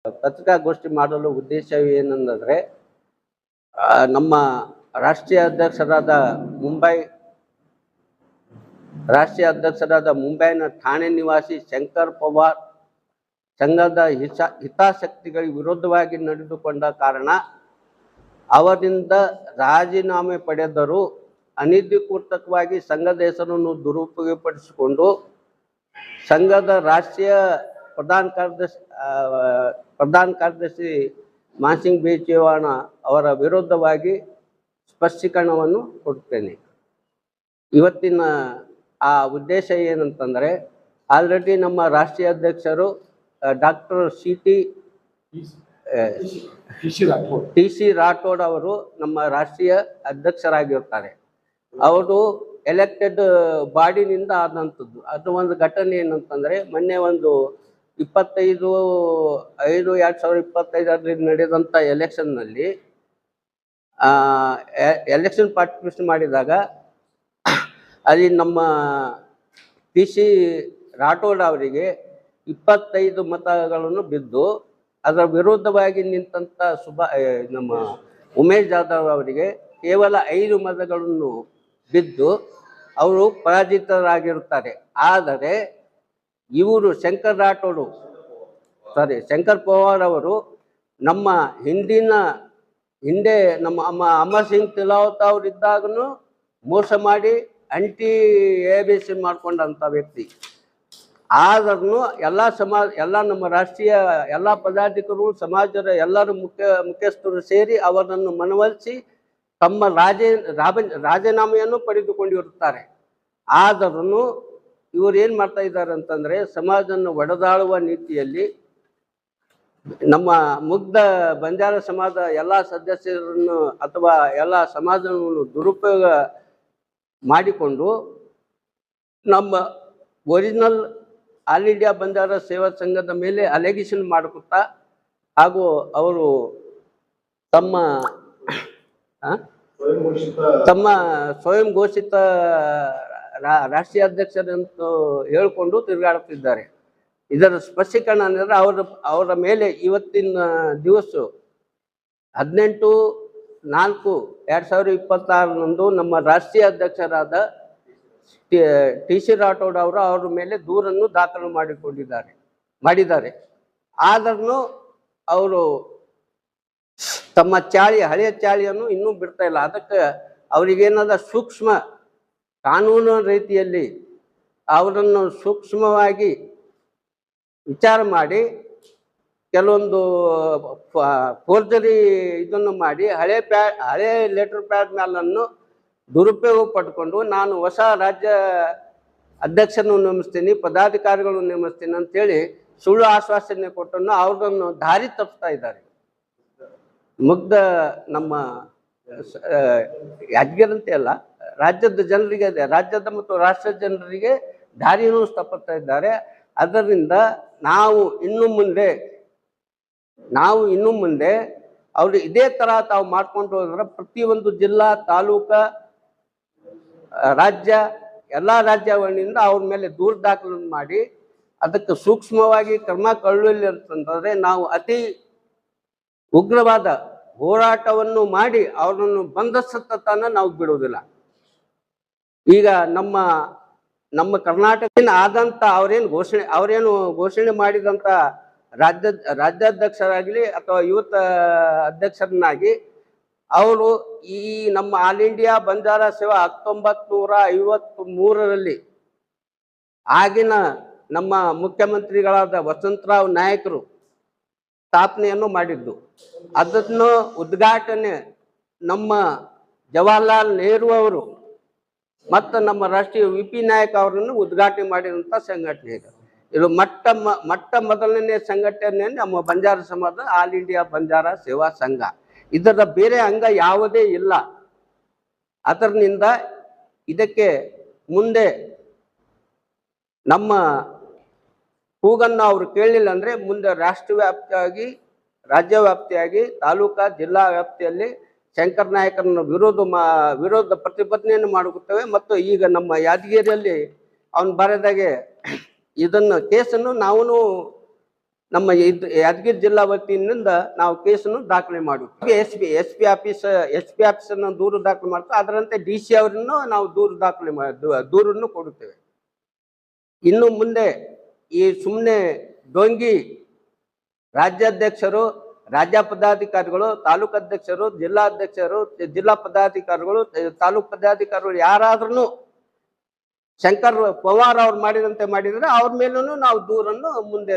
ಪತ್ರಿಕಾಗೋಷ್ಠಿ ಮಾಡಲು ಉದ್ದೇಶವೇನೆಂದರೆ ನಮ್ಮ ರಾಷ್ಟ್ರೀಯ ಅಧ್ಯಕ್ಷರಾದ ಮುಂಬೈನ ಠಾಣೆ ನಿವಾಸಿ ಶಂಕರ್ ಪವಾರ್ ಸಂಘದ ಹಿತಾಸಕ್ತಿಗಳಿಗೆ ವಿರುದ್ಧವಾಗಿ ನಡೆದುಕೊಂಡ ಕಾರಣ ಅವರಿಂದ ರಾಜೀನಾಮೆ ಪಡೆದರು. ಅನಧಿಕೃತವಾಗಿ ಸಂಘದ ಹೆಸರನ್ನು ದುರುಪಯೋಗಪಡಿಸಿಕೊಂಡು ಸಂಘದ ರಾಷ್ಟ್ರೀಯ ಪ್ರಧಾನ ಕಾರ್ಯದರ್ಶಿ ಮಾನ್ಸಿಂಗ್ ಬೇಚೇವಾಣ ಅವರ ವಿರುದ್ಧವಾಗಿ ಸ್ಪಷ್ಟೀಕರಣವನ್ನು ಕೊಡುತ್ತೇನೆ. ಇವತ್ತಿನ ಆ ಉದ್ದೇಶ ಏನಂತಂದರೆ, ಆಲ್ರೆಡಿ ನಮ್ಮ ರಾಷ್ಟ್ರೀಯ ಅಧ್ಯಕ್ಷರು ಡಾಕ್ಟರ್ ಟಿ ಸಿ ರಾಠೋಡ್ ಅವರು ನಮ್ಮ ರಾಷ್ಟ್ರೀಯ ಅಧ್ಯಕ್ಷರಾಗಿರ್ತಾರೆ. ಅವರು ಎಲೆಕ್ಟೆಡ್ ಬಾಡಿನಿಂದ ಆದಂಥದ್ದು. ಅದು ಒಂದು ಘಟನೆ ಏನಂತಂದರೆ, ಮೊನ್ನೆ ಒಂದು 25/5/2025 ನಡೆದಂಥ ಎಲೆಕ್ಷನ್ನಲ್ಲಿ ಎಲೆಕ್ಷನ್ ಪಾರ್ಟಿಸಿಪೇಷನ್ ಮಾಡಿದಾಗ ಅಲ್ಲಿ ನಮ್ಮ ಟಿ ಸಿ ರಾಠೋಡ್ ಅವರಿಗೆ 25 ಮತಗಳನ್ನು ಬಿದ್ದು, ಅದರ ವಿರುದ್ಧವಾಗಿ ನಿಂತ ನಮ್ಮ ಉಮೇಶ್ ಜಾಧವ್ ಅವರಿಗೆ ಕೇವಲ 5 ಮತಗಳನ್ನು ಬಿದ್ದು ಅವರು ಪರಾಜಿತರಾಗಿರುತ್ತಾರೆ. ಆದರೆ ಇವರು ಶಂಕರ್ ಪವಾರ್ ಅವರು ನಮ್ಮ ಹಿಂದೆ ನಮ್ಮ ಅಮರ್ ಸಿಂಗ್ ತಿಲಾವತ್ ಅವರಿದ್ದಾಗನು ಮೋಸ ಮಾಡಿ ABC ಮಾಡ್ಕೊಂಡಂಥ ವ್ಯಕ್ತಿ. ಆದ್ರೂ ಎಲ್ಲ ನಮ್ಮ ರಾಷ್ಟ್ರೀಯ ಎಲ್ಲ ಪದಾಧಿಕಾರಿಗಳು, ಸಮಾಜದ ಎಲ್ಲರೂ ಮುಖ್ಯಸ್ಥರು ಸೇರಿ ಅವರನ್ನು ಮನವೊಲಿಸಿ ತಮ್ಮ ರಾಜೀನಾಮೆಯನ್ನು ಪಡೆದುಕೊಂಡಿರುತ್ತಾರೆ. ಆದರೂ ಇವರು ಏನು ಮಾಡ್ತಾ ಇದ್ದಾರೆ ಅಂತಂದರೆ, ಸಮಾಜವನ್ನು ಒಡೆದಾಳುವ ನೀತಿಯಲ್ಲಿ ನಮ್ಮ ಮುಗ್ಧ ಬಂಜಾರ ಸಮಾಜ ಎಲ್ಲ ಸದಸ್ಯರನ್ನು ಅಥವಾ ಎಲ್ಲ ಸಮಾಜವನ್ನು ದುರುಪಯೋಗ ಮಾಡಿಕೊಂಡು ನಮ್ಮ ಒರಿಜಿನಲ್ ಆಲ್ ಇಂಡಿಯಾ ಬಂಜಾರ ಸೇವಾ ಸಂಘದ ಮೇಲೆ ಅಲೆಗೇಷನ್ ಮಾಡುತ್ತಾ, ಹಾಗೂ ಅವರು ತಮ್ಮ ಸ್ವಯಂ ಘೋಷಿತ ರಾಷ್ಟ್ರೀಯ ಅಧ್ಯಕ್ಷರಂತೂ ಹೇಳಿಕೊಂಡು ತಿರುಗಾಡುತ್ತಿದ್ದಾರೆ. ಇದರ ಸ್ಪಷ್ಟೀಕರಣ ಅಂದರೆ, ಅವರ ಮೇಲೆ ಇವತ್ತಿನ ದಿವಸ 18/4/2026 ನಮ್ಮ ರಾಷ್ಟ್ರೀಯ ಅಧ್ಯಕ್ಷರಾದ ಟಿ ಸಿ ರಾಠೋಡ್ ಅವರು ಅವರ ಮೇಲೆ ದೂರನ್ನು ದಾಖಲು ಮಾಡಿದ್ದಾರೆ. ಆದ್ರೂ ಅವರು ತಮ್ಮ ಹಳೆಯ ಚಾಳಿಯನ್ನು ಇನ್ನೂ ಬಿಡ್ತಾ ಇಲ್ಲ. ಅದಕ್ಕೆ ಅವರಿಗೇನಾದ ಸೂಕ್ಷ್ಮ ಕಾನೂನು ರೀತಿಯಲ್ಲಿ ಅವರನ್ನು ಸೂಕ್ಷ್ಮವಾಗಿ ವಿಚಾರ ಮಾಡಿ ಕೆಲವೊಂದು ಫೋರ್ಜರಿ ಇದನ್ನು ಮಾಡಿ ಹಳೆ ಲೆಟರ್ ಪ್ಯಾಡ್ ಮೇಲನ್ನು ದುರುಪಯೋಗ ಪಡ್ಕೊಂಡು ನಾನು ಹೊಸ ರಾಜ್ಯ ಅಧ್ಯಕ್ಷರನ್ನು ನೇಮಿಸ್ತೀನಿ, ಪದಾಧಿಕಾರಿಗಳನ್ನು ನೇಮಿಸ್ತೀನಿ ಅಂತೇಳಿ ಸುಳ್ಳು ಆಶ್ವಾಸನೆ ಕೊಟ್ಟನ್ನು ಅವ್ರನ್ನು ದಾರಿ ತಪ್ಪಿಸ್ತಾ ಇದ್ದಾರೆ. ಮುಗ್ಧ ನಮ್ಮ ಯಾದಗಿರಂತೆ ಅಲ್ಲ, ರಾಜ್ಯದ ಜನರಿಗೆ, ರಾಜ್ಯದ ಮತ್ತು ರಾಷ್ಟ್ರದ ಜನರಿಗೆ ದಾರಿಯನ್ನು ತಪ್ಪಿಸ್ತಾ ಇದ್ದಾರೆ. ಅದರಿಂದ ನಾವು ಇನ್ನು ಮುಂದೆ ಅವರು ಇದೇ ಥರ ತಾವು ಮಾಡ್ಕೊಂಡು ಹೋದ್ರೆ ಪ್ರತಿಯೊಂದು ಜಿಲ್ಲಾ, ತಾಲೂಕಾ, ರಾಜ್ಯ ಎಲ್ಲ ರಾಜ್ಯಗಳಿಂದ ಅವ್ರ ಮೇಲೆ ದೂರು ದಾಖಲೆ ಮಾಡಿ ಅದಕ್ಕೆ ಸೂಕ್ಷ್ಮವಾಗಿ ಕ್ರಮ ಕೊಳ್ಳಲಿ ಅಂತಂದರೆ ನಾವು ಅತಿ ಉಗ್ರವಾದ ಹೋರಾಟವನ್ನು ಮಾಡಿ ಅವರನ್ನು ಬಂಧಿಸತನ ನಾವು ಬಿಡುವುದಿಲ್ಲ. ಈಗ ನಮ್ಮ ಕರ್ನಾಟಕದಿಂದ ಆದಂಥ ಅವರೇನು ಘೋಷಣೆ ಮಾಡಿದಂಥ ರಾಜ್ಯಾಧ್ಯಕ್ಷರಾಗಲಿ ಅಥವಾ ಯೂತ್ ಅಧ್ಯಕ್ಷರನ್ನಾಗಿ ಅವರು ಈ ನಮ್ಮ ಆಲ್ ಇಂಡಿಯಾ ಬಂಜಾರ ಸೇವಾ 1953ರಲ್ಲಿ ಆಗಿನ ನಮ್ಮ ಮುಖ್ಯಮಂತ್ರಿಗಳಾದ ವಸಂತರಾವ್ ನಾಯಕರು ಸ್ಥಾಪನೆಯನ್ನು ಮಾಡಿದ್ದು. ಅದನ್ನು ಉದ್ಘಾಟನೆ ನಮ್ಮ ಜವಾಹರ್ಲಾಲ್ ನೆಹರು ಅವರು ಮತ್ತು ನಮ್ಮ ರಾಷ್ಟ್ರೀಯ VP ನಾಯಕ್ ಅವರನ್ನು ಉದ್ಘಾಟನೆ ಮಾಡಿದಂಥ ಸಂಘಟನೆ ಇದು. ಮೊಟ್ಟ ಮೊದಲನೇ ಸಂಘಟನೆ ನಮ್ಮ ಬಂಜಾರ ಸಮಾಜ ಆಲ್ ಇಂಡಿಯಾ ಬಂಜಾರ ಸೇವಾ ಸಂಘ. ಇದರ ಬೇರೆ ಅಂಗ ಯಾವುದೇ ಇಲ್ಲ. ಅದರಿಂದ ಇದಕ್ಕೆ ಮುಂದೆ ನಮ್ಮ ಕೂಗನ್ನು ಅವರು ಕೇಳಲಿಲ್ಲ ಅಂದರೆ ಮುಂದೆ ರಾಷ್ಟ್ರವ್ಯಾಪ್ತಿಯಾಗಿ, ರಾಜ್ಯವ್ಯಾಪ್ತಿಯಾಗಿ, ತಾಲೂಕಾ, ಜಿಲ್ಲಾ ವ್ಯಾಪ್ತಿಯಲ್ಲಿ ಶಂಕರ್ ನಾಯಕರನ್ನು ವಿರೋಧ ಪ್ರತಿಭಟನೆಯನ್ನು ಮಾಡುತ್ತೇವೆ. ಮತ್ತು ಈಗ ನಮ್ಮ ಯಾದಗಿರಿಯಲ್ಲಿ ಅವನು ಬರೆದಾಗೆ ಇದನ್ನು ಕೇಸನ್ನು ನಮ್ಮ ಯಾದಗಿರಿ ಜಿಲ್ಲಾ ವತಿಯಿಂದ ನಾವು ಕೇಸನ್ನು ದಾಖಲೆ ಮಾಡುತ್ತೇವೆ. ಎಸ್ ಪಿ ಆಫೀಸನ್ನು ದೂರು ದಾಖಲೆ ಮಾಡ್ತೀವಿ. ಅದರಂತೆ DC ಅವರನ್ನು ನಾವು ದೂರನ್ನು ಕೊಡುತ್ತೇವೆ. ಇನ್ನು ಮುಂದೆ ಈ ಸುಮ್ಮನೆ ಡೊಂಗಿ ರಾಜ್ಯಾಧ್ಯಕ್ಷರು, ರಾಜ್ಯ ಪದಾಧಿಕಾರಿಗಳು, ತಾಲೂಕು ಅಧ್ಯಕ್ಷರು, ಜಿಲ್ಲಾಧ್ಯಕ್ಷರು, ಜಿಲ್ಲಾ ಪದಾಧಿಕಾರಿಗಳು, ತಾಲೂಕು ಪದಾಧಿಕಾರಿಗಳು ಯಾರಾದ್ರೂ ಶಂಕರ್ ಪವಾರ್ ಅವ್ರು ಮಾಡಿದಂತೆ ಮಾಡಿದ್ರೆ ಅವ್ರ ಮೇಲೂ ನಾವು ದೂರನ್ನು ಮುಂದೆ